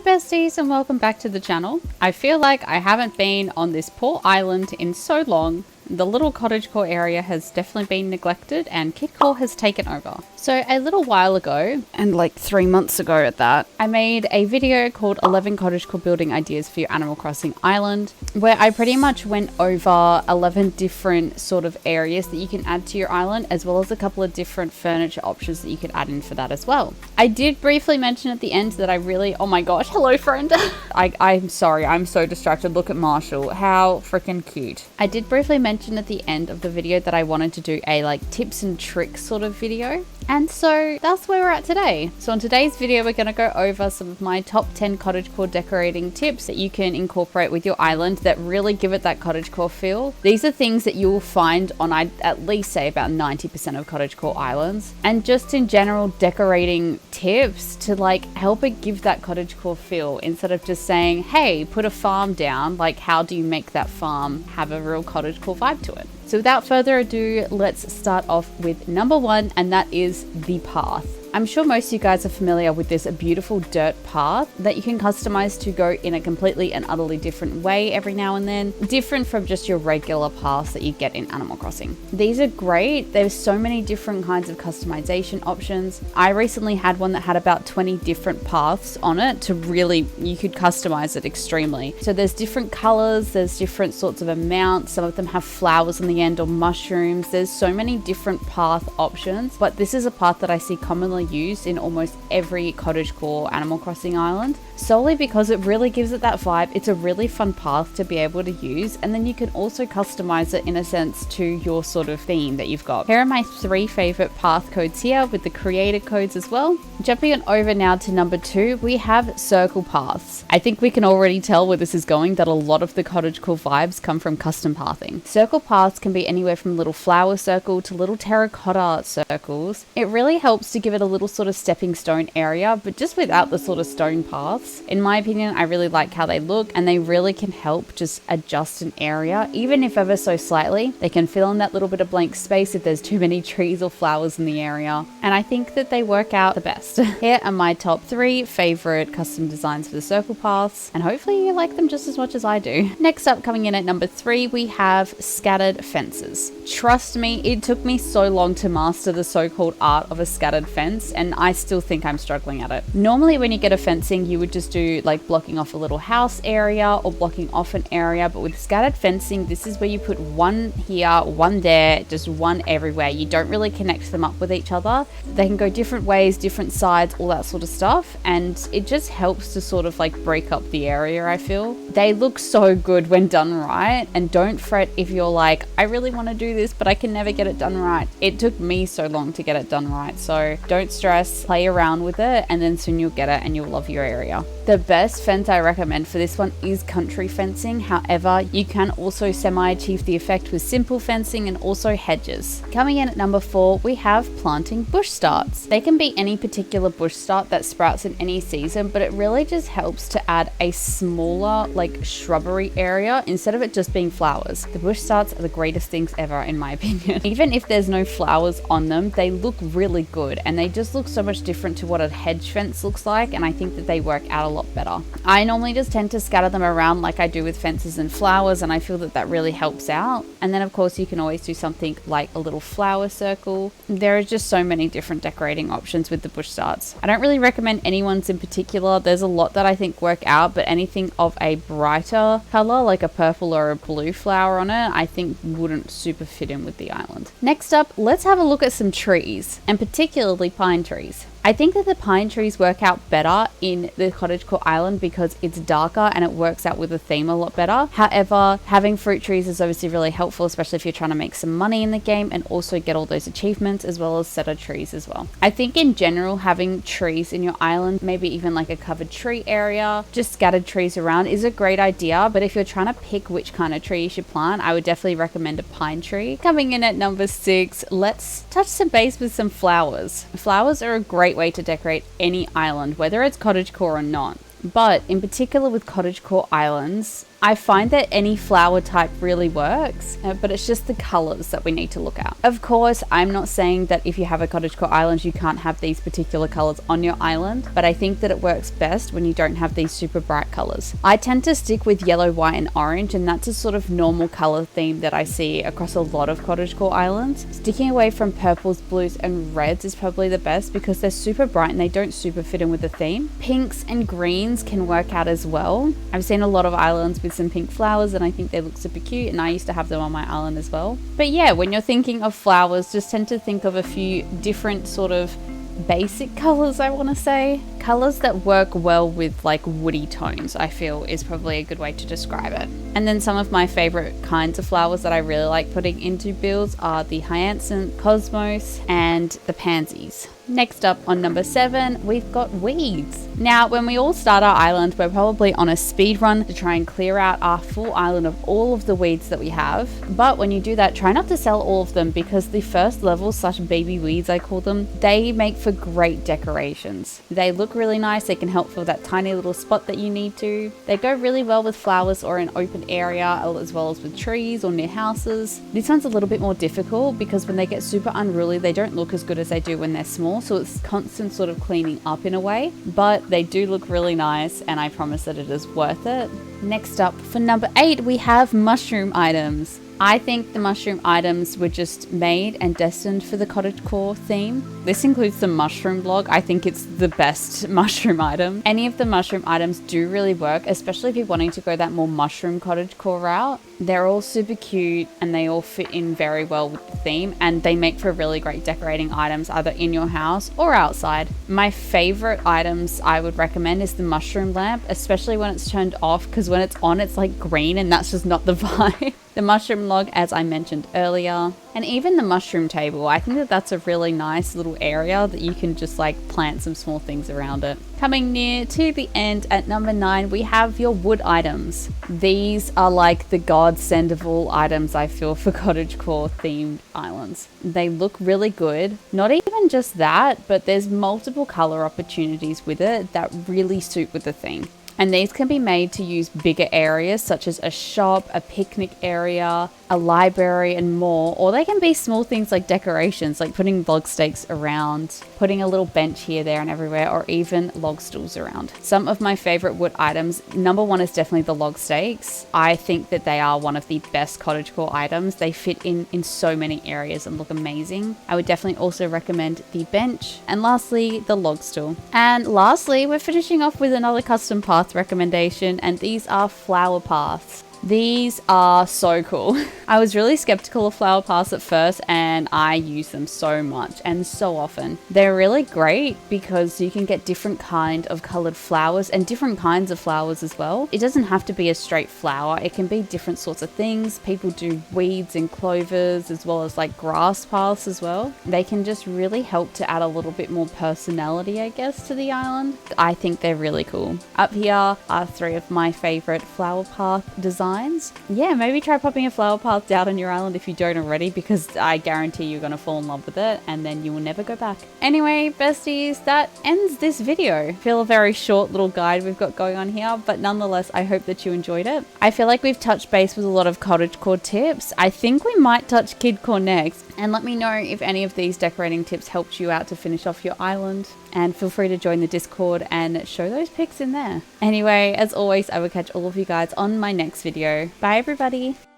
Hello besties and welcome back to the channel. I feel like I haven't been on this poor island in so long. The little cottagecore area has definitely been neglected and kitcore has taken over. So a little while ago, and like 3 months ago at that, I made a video called 11 cottagecore building ideas for your Animal Crossing island, where I pretty much went over 11 different sort of areas that you can add to your island, as well as a couple of different furniture options that you could add in for that as well. I did briefly mention at the end that I really, oh my gosh, hello friend. I'm sorry, I'm so distracted. Look at Marshall, how freaking cute. I did briefly mention at the end of the video that I wanted to do a like tips and tricks sort of video. And so that's where we're at today. So on today's video, we're going to go over some of my top 10 cottagecore decorating tips that you can incorporate with your island that really give it that cottagecore feel. These are things that you will find on, I'd at least say, about 90% of cottagecore islands. And just in general, decorating tips to like help it give that cottagecore feel, instead of just saying, hey, put a farm down. Like, how do you make that farm have a real cottagecore vibe to it? So without further ado, let's start off with number one, and that is the path. I'm sure most of you guys are familiar with this beautiful dirt path that you can customize to go in a completely and utterly different way every now and then, different from just your regular paths that you get in Animal Crossing. These are great. There's so many different kinds of customization options. I recently had one that had about 20 different paths on it to really, you could customize it extremely. So there's different colors, there's different sorts of amounts. Some of them have flowers on the end or mushrooms. There's so many different path options, but this is a path that I see commonly used in almost every cottagecore Animal Crossing island, solely because it really gives it that vibe. It's a really fun path to be able to use, and then you can also customize it in a sense to your sort of theme that you've got. Here are my 3 favorite path codes here with the creator codes as well. Jumping on over now to number 2, we have circle paths. I think we can already tell where this is going, that a lot of the cottagecore vibes come from custom pathing. Circle paths can be anywhere from little flower circle to little terracotta circles. It really helps to give it a little sort of stepping stone area, but just without the sort of stone paths. In my opinion, I really like how they look, and they really can help just adjust an area, even if ever so slightly. They can fill in that little bit of blank space if there's too many trees or flowers in the area, and I think that they work out the best. Here are my top 3 favorite custom designs for the circle paths, and hopefully you like them just as much as I do. Next up, coming in at number 3, we have scattered fences. Trust me, it took me so long to master the so-called art of a scattered fence, and I still think I'm struggling at it. Normally when you get a fencing, you would just do like blocking off a little house area or blocking off an area, but with scattered fencing, this is where you put one here, one there, just one everywhere. You don't really connect them up with each other. They can go different ways, different sides, all that sort of stuff, and it just helps to sort of like break up the area, I feel. They look so good when done right, and don't fret if you're like, I really want to do this, but I can never get it done right. It took me so long to get it done right, so don't stress, play around with it, and then soon you'll get it and you'll love your area. The best fence I recommend for this one is country fencing. However, you can also semi-achieve the effect with simple fencing and also hedges. Coming in at number 4, we have planting bush starts. They can be any particular bush start that sprouts in any season, but it really just helps to add a smaller like shrubbery area instead of it just being flowers. The bush starts are the greatest things ever in my opinion. Even if there's no flowers on them, they look really good, and they just look so much different to what a hedge fence looks like, and I think that they work out a lot better. I normally just tend to scatter them around like I do with fences and flowers, and I feel that that really helps out. And then of course you can always do something like a little flower circle. There are just so many different decorating options with the bush starts. I don't really recommend any ones in particular. There's a lot that I think work out, but anything of a brighter color like a purple or a blue flower on it, I think wouldn't super fit in with the island. Next up, let's have a look at some trees, and particularly pine trees. I think that the pine trees work out better in the cottagecore island because it's darker and it works out with the theme a lot better. However, having fruit trees is obviously really helpful, especially if you're trying to make some money in the game and also get all those achievements, as well as cedar trees as well. I think in general, having trees in your island, maybe even like a covered tree area, just scattered trees around, is a great idea. But if you're trying to pick which kind of tree you should plant, I would definitely recommend a pine tree. Coming in at number 6, let's touch some base with some flowers. Flowers are a great way to decorate any island, whether it's cottagecore or not. But in particular with cottagecore islands, I find that any flower type really works, but it's just the colors that we need to look at. Of course, I'm not saying that if you have a cottagecore island, you can't have these particular colors on your island, but I think that it works best when you don't have these super bright colors. I tend to stick with yellow, white, and orange, and that's a sort of normal color theme that I see across a lot of cottagecore islands. Sticking away from purples, blues, and reds is probably the best because they're super bright and they don't super fit in with the theme. Pinks and greens can work out as well. I've seen a lot of islands with some pink flowers and I think they look super cute, and I used to have them on my island as well. But yeah, when you're thinking of flowers, just tend to think of a few different sort of basic colors, I want to say. Colors that work well with like woody tones, I feel is probably a good way to describe it. And then some of my favorite kinds of flowers that I really like putting into builds are the hyacinth, cosmos, and the pansies. Next up on number 7, we've got weeds. Now, when we all start our island, we're probably on a speed run to try and clear out our full island of all of the weeds that we have. But when you do that, try not to sell all of them because the first level / baby weeds, I call them, they make for great decorations. They look really nice. They can help fill that tiny little spot that you need to. They go really well with flowers or an open area, as well as with trees or near houses. This one's a little bit more difficult because when they get super unruly, they don't look as good as they do when they're small. So it's constant sort of cleaning up in a way, but they do look really nice and I promise that it is worth it. Next up for number 8, we have mushroom items. I think the mushroom items were just made and destined for the cottagecore theme. This includes the mushroom block. I think it's the best mushroom item. Any of the mushroom items do really work, especially if you're wanting to go that more mushroom cottagecore route. They're all super cute and they all fit in very well with the theme, and they make for really great decorating items either in your house or outside. My favorite items I would recommend is the mushroom lamp, especially when it's turned off, because when it's on it's like green and that's just not the vibe. The mushroom log, as I mentioned earlier, and even the mushroom table. I think that that's a really nice little area that you can just like plant some small things around it. Coming near to the end at number 9, we have your wood items. These are like the godsend of all items, I feel, for cottagecore themed islands. They look really good. Not even just that, but there's multiple color opportunities with it that really suit with the theme. And these can be made to use bigger areas such as a shop, a picnic area, a library, and more. Or they can be small things like decorations, like putting log stakes around, putting a little bench here, there, and everywhere, or even log stools around. Some of my favorite wood items, number 1 is definitely the log stakes. I think that they are one of the best cottagecore items. They fit in so many areas and look amazing. I would definitely also recommend the bench. And lastly, the log stool. And lastly, we're finishing off with another custom path recommendation, and these are flower paths. These are so cool. I was really skeptical of flower paths at first, and I use them so much and so often. They're really great because you can get different kind of colored flowers and different kinds of flowers as well. It doesn't have to be a straight flower. It can be different sorts of things. People do weeds and clovers as well as like grass paths as well. They can just really help to add a little bit more personality, I guess, to the island. I think they're really cool. Up here are 3 of my favorite flower path designs. Yeah, maybe try popping a flower path down on your island if you don't already, because I guarantee you're going to fall in love with it and then you will never go back. Anyway, besties, that ends this video. I feel a very short little guide we've got going on here, but nonetheless, I hope that you enjoyed it. I feel like we've touched base with a lot of cottagecore tips. I think we might touch kidcore next, and let me know if any of these decorating tips helped you out to finish off your island. And feel free to join the Discord and show those pics in there. Anyway, as always, I will catch all of you guys on my next video. Bye everybody!